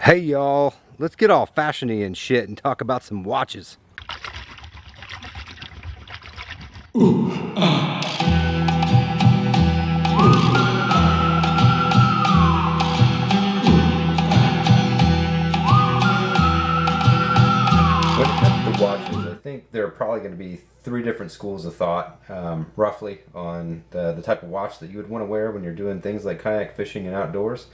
Hey y'all, let's get all fashiony and shit and talk about some watches. When it comes to watches, I think there are probably going to be three different schools of thought, roughly, on the type of watch that you would want to wear when you're doing things like kayak fishing and outdoors.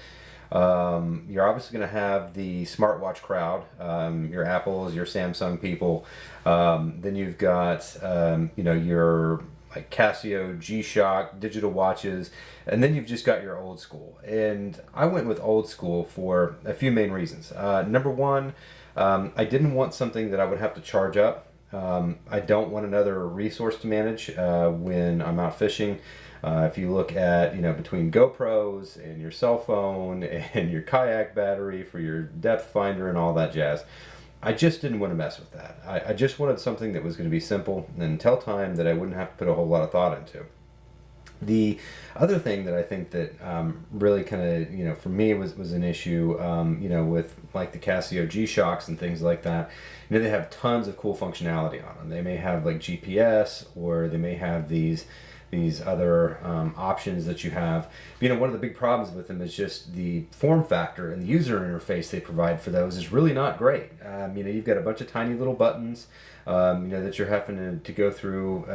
You're obviously going to have the smartwatch crowd, your Apples, your Samsung people. Then you've got, your like Casio, G-Shock, digital watches, and then you've just got your old school. And I went with old school for a few main reasons. Number one, I didn't want something that I would have to charge up. I don't want another resource to manage when I'm out fishing. If you look at, between GoPros and your cell phone and your kayak battery for your depth finder and all that jazz, I just didn't want to mess with that. I just wanted something that was going to be simple and tell time that I wouldn't have to put a whole lot of thought into. The other thing that I think that really kind of, for me was an issue, with like the Casio G-Shocks and things like that. They have tons of cool functionality on them. They may have like GPS, or they may have these other options that you have. One of the big problems with them is just the form factor, and the user interface they provide for those is really not great. You've got a bunch of tiny little buttons, that you're having to go through,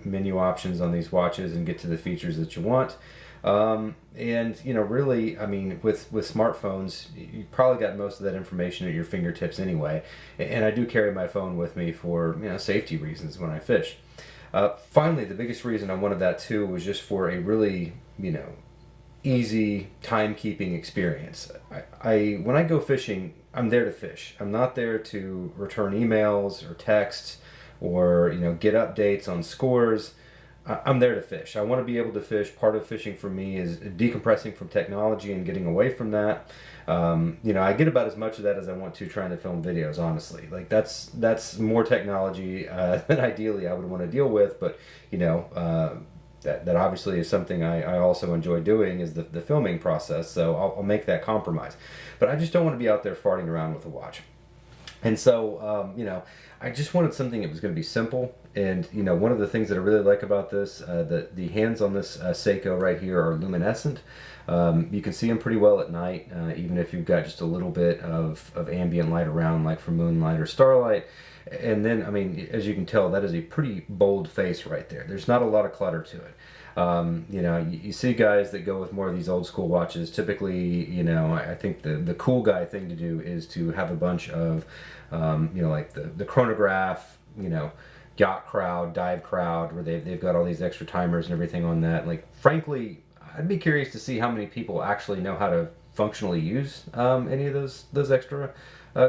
menu options on these watches and get to the features that you want. Really, with smartphones, you probably got most of that information at your fingertips anyway. And I do carry my phone with me for, safety reasons when I fish. Finally, the biggest reason I wanted that too was just for a really, easy timekeeping experience. When I go fishing, I'm there to fish. I'm not there to return emails or texts or, get updates on scores. I'm there to fish. I want to be able to fish. Part of fishing for me is decompressing from technology and getting away from that. I get about as much of that as I want to trying to film videos, honestly. Like that's more technology than ideally I would want to deal with, but that obviously is something I also enjoy doing, is the filming process, so I'll make that compromise. But I just don't want to be out there farting around with a watch. And so, I just wanted something that was going to be simple. And, one of the things that I really like about this, the hands on this Seiko right here are luminescent. You can see them pretty well at night, even if you've got just a little bit of ambient light around, like for moonlight or starlight. And then, as you can tell, that is a pretty bold face right there. There's not a lot of clutter to it. You see guys that go with more of these old school watches. Typically, I think the cool guy thing to do is to have a bunch of, like the chronograph, yacht crowd, dive crowd, where they've got all these extra timers and everything on that. Like, frankly, I'd be curious to see how many people actually know how to functionally use any of those extra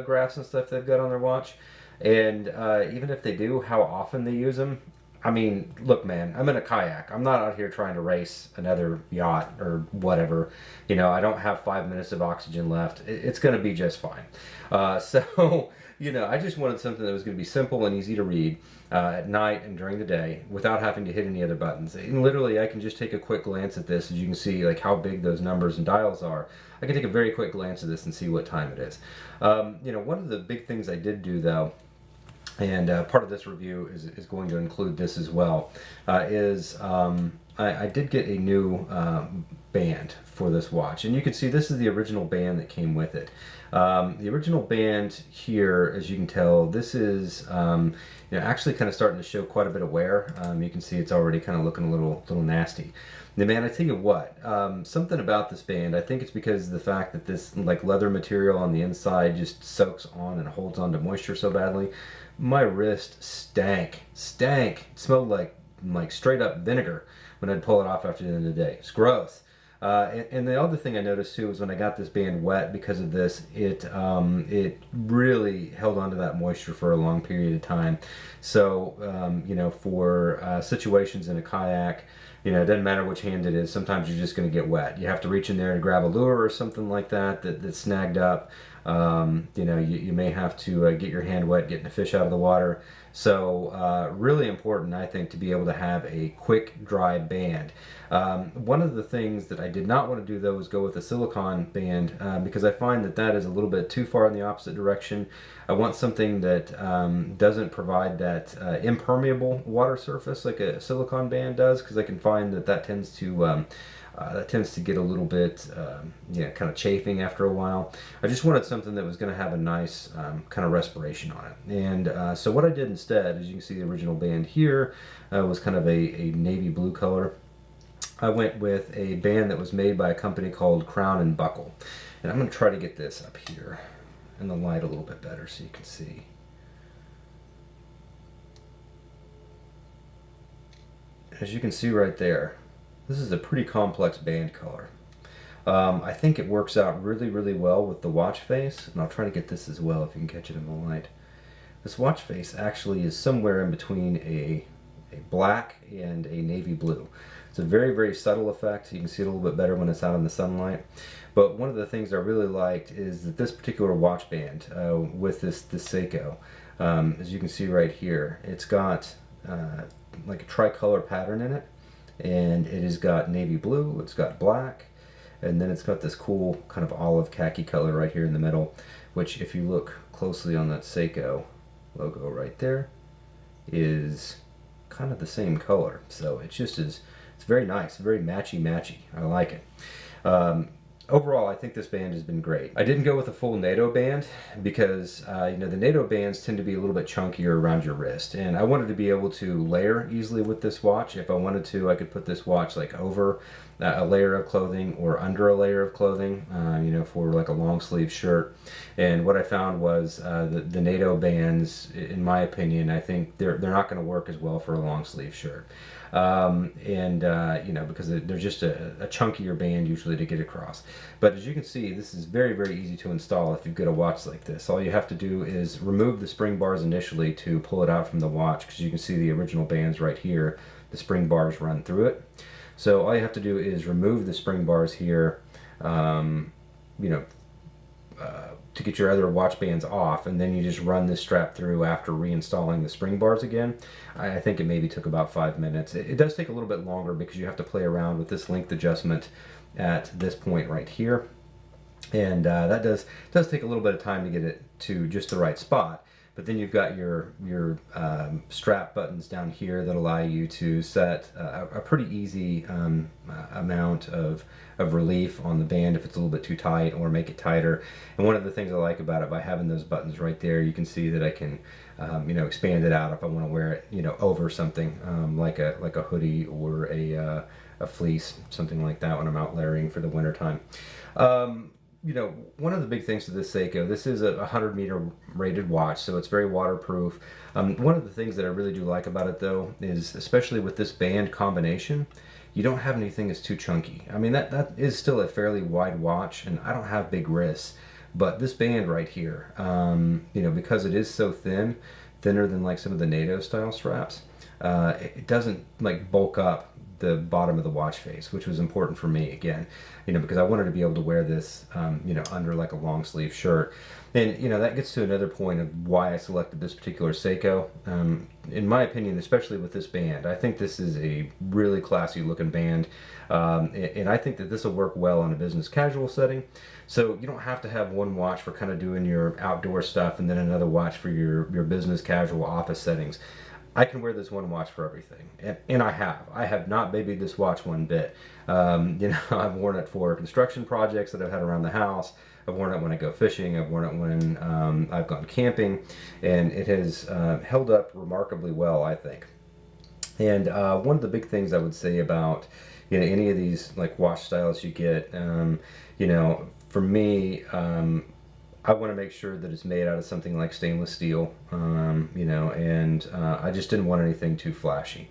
graphs and stuff they've got on their watch. And even if they do, how often they use them. Look, man, I'm in a kayak. I'm not out here trying to race another yacht or whatever. I don't have 5 minutes of oxygen left. It's going to be just fine. I just wanted something that was going to be simple and easy to read at night and during the day without having to hit any other buttons. And literally, I can just take a quick glance at this, as you can see, like how big those numbers and dials are. I can take a very quick glance at this and see what time it is. One of the big things I did do, though, and part of this review is going to include this as well, I did get a new band for this watch. And you can see this is the original band that came with it. The original band here, as you can tell, this is actually kind of starting to show quite a bit of wear. You can see it's already kind of looking a little nasty. Now, man, I tell you what, something about this band, I think it's because of the fact that this like leather material on the inside just soaks on and holds on to moisture so badly. My wrist stank. It smelled like straight up vinegar when I'd pull it off after the end of the day. It's gross. And the other thing I noticed too is when I got this band wet because of this, it really held on to that moisture for a long period of time. So, for situations in a kayak You know, it doesn't matter which hand it is. Sometimes you're just going to get wet. You have to reach in there and grab a lure or something like that that's snagged up. You know, you may have to get your hand wet getting the fish out of the water. So really important, I think, to be able to have a quick, dry band. One of the things that I did not want to do, though, was go with a silicone band because I find that that is a little bit too far in the opposite direction. I want something that doesn't provide that impermeable water surface like a silicone band does, because I can find that that tends to get a little bit, kind of chafing after a while. I just wanted something that was going to have a nice kind of respiration on it. And so what I did instead, as you can see, the original band here was kind of a navy blue color. I went with a band that was made by a company called Crown and Buckle. And I'm going to try to get this up here in the light a little bit better so you can see. As you can see right there, this is a pretty complex band color. I think it works out really, really well with the watch face, and I'll try to get this as well if you can catch it in the light. This watch face actually is somewhere in between a black and a navy blue. It's a very, very subtle effect. You can see it a little bit better when it's out in the sunlight. But one of the things I really liked is that this particular watch band with this Seiko, as you can see right here, it's got like a tricolor pattern in it. And it has got navy blue, it's got black, and then it's got this cool kind of olive khaki color right here in the middle, which if you look closely on that Seiko logo right there, is kind of the same color. So it's very nice, very matchy. I like it. Overall, I think this band has been great. I didn't go with a full NATO band because the NATO bands tend to be a little bit chunkier around your wrist, and I wanted to be able to layer easily with this watch. If I wanted to, I could put this watch like over a layer of clothing or under a layer of clothing, for like a long sleeve shirt. And what I found was the NATO bands, in my opinion, I think they're not going to work as well for a long sleeve shirt. Because they're just a chunkier band usually to get across. But as you can see, this is very, very easy to install if you've got a watch like this. All you have to do is remove the spring bars initially to pull it out from the watch, because you can see the original bands right here, the spring bars run through it. So all you have to do is remove the spring bars here, to get your other watch bands off, and then you just run this strap through after reinstalling the spring bars again. I think it maybe took about 5 minutes. It does take a little bit longer because you have to play around with this length adjustment at this point right here, and that does take a little bit of time to get it to just the right spot. But then you've got your strap buttons down here that allow you to set a pretty easy amount of relief on the band if it's a little bit too tight, or make it tighter. And one of the things I like about it, by having those buttons right there, you can see that I can expand it out if I want to wear it over something like a hoodie or a fleece, something like that, when I'm out layering for the wintertime. One of the big things with this Seiko, this is a 100-meter rated watch, so it's very waterproof. One of the things that I really do like about it, though, is especially with this band combination, you don't have anything that's too chunky. I mean, that is still a fairly wide watch, and I don't have big wrists, but this band right here, because it is so thin, thinner than like some of the NATO style straps, it doesn't like bulk up the bottom of the watch face, which was important for me, again, because I wanted to be able to wear this, under like a long sleeve shirt. And, that gets to another point of why I selected this particular Seiko. In my opinion, especially with this band, I think this is a really classy looking band. And I think that this will work well on a business casual setting. So you don't have to have one watch for kind of doing your outdoor stuff and then another watch for your business casual office settings. I can wear this one watch for everything, and I have not babied this watch one bit. I've worn it for construction projects that I've had around the house. I've worn it when I go fishing. I've worn it when I've gone camping, and it has held up remarkably well, I think. And one of the big things I would say about any of these like watch styles you get, for me, I want to make sure that it's made out of something like stainless steel, and I just didn't want anything too flashy.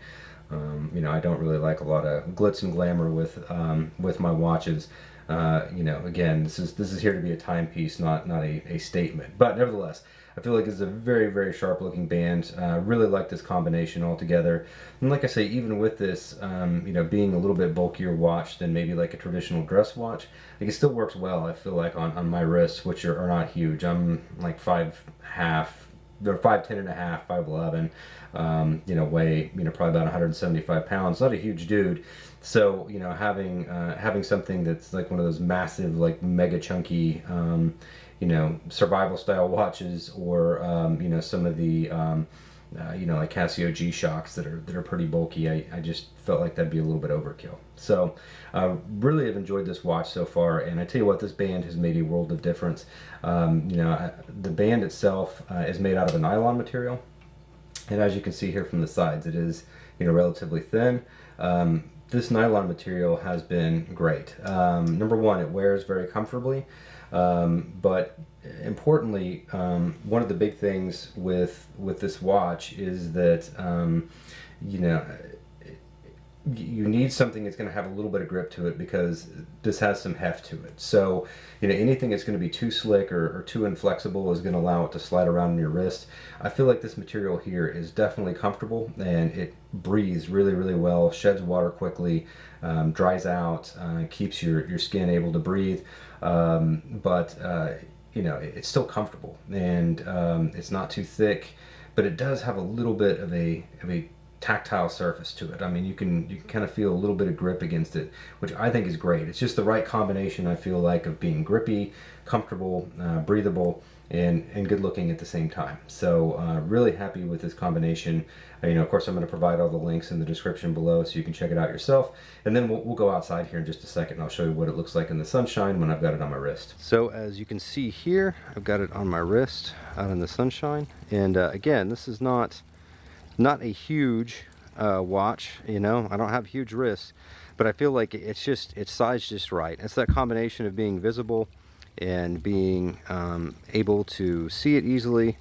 I don't really like a lot of glitz and glamour with my watches. You know, again, this is here to be a timepiece, not a statement. But nevertheless, I feel like it's a very, very sharp looking band. Really like this combination altogether. And like I say, even with this, you know, being a little bit bulkier watch than maybe like a traditional dress watch, like it still works well, I feel like, on my wrists, which are not huge. I'm like 5'5", they're 5'10 and a half, 5'11", you know, weigh, you know, probably about 175 pounds. Not a huge dude. So, you know, having something that's like one of those massive, like mega chunky, you know, survival style watches, or you know, some of the you know, like Casio G-Shocks that are pretty bulky, I just felt like that'd be a little bit overkill. So really have enjoyed this watch so far, and I tell you what, this band has made a world of difference. You know, the band itself is made out of a nylon material, and as you can see here from the sides, it is, you know, relatively thin. This nylon material has been great. Number one, it wears very comfortably, but importantly, one of the big things with this watch is that you know, you need something that's going to have a little bit of grip to it, because this has some heft to it. So, you know, anything that's going to be too slick or too inflexible is going to allow it to slide around in your wrist. I feel like this material here is definitely comfortable, and it breathes really, really well, sheds water quickly, dries out, keeps your skin able to breathe, but you know, it's still comfortable, and it's not too thick, but it does have a little bit of a tactile surface to it. I mean, you can kind of feel a little bit of grip against it, which I think is great. It's just the right combination, I feel like, of being grippy, comfortable, breathable, and good looking at the same time. So really happy with this combination. You know, of course, I'm going to provide all the links in the description below so you can check it out yourself. And then we'll go outside here in just a second, and I'll show you what it looks like in the sunshine when I've got it on my wrist. So as you can see here, I've got it on my wrist out in the sunshine. And again, this is not a huge watch, you know, I don't have huge wrists, but I feel like it's sized just right. It's that combination of being visible and being able to see it easily,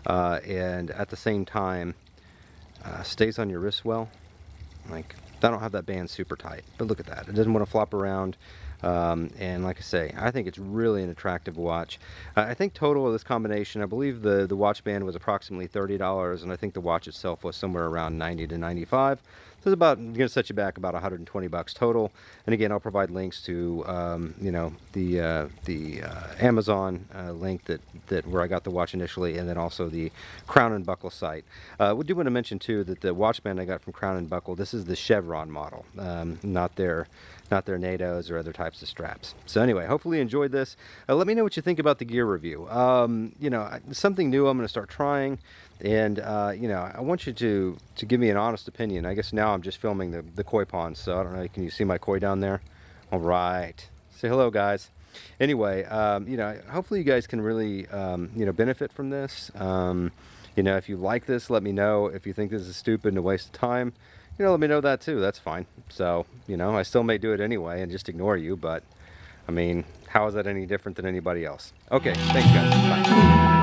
and at the same time stays on your wrist well. Like, I don't have that band super tight, but look at that, it doesn't want to flop around. And like I say, I think it's really an attractive watch. I think total of this combination, I believe the watch band was approximately $30, and I think the watch itself was somewhere around $90 to $95. So it's about, going to set you back about 120 bucks total. And again, I'll provide links to you know, the Amazon link that where I got the watch initially, and then also the Crown and Buckle site. We do want to mention too that the watch band I got from Crown and Buckle, this is the Chevron model, not their NATOs or other types of straps. So anyway, hopefully you enjoyed this. Let me know what you think about the gear review. You know, something new I'm going to start trying, and you know, I want you to give me an honest opinion. I guess now I'm just filming the koi pond, so I don't know, can you see my koi down there? All right, say hello, guys. Anyway, you know, hopefully you guys can really you know, benefit from this. You know, if you like this, let me know. If you think this is stupid and a waste of time, you know, let me know that too. That's fine. So, you know, I still may do it anyway and just ignore you, but I mean, how is that any different than anybody else? Okay, thanks guys. Bye.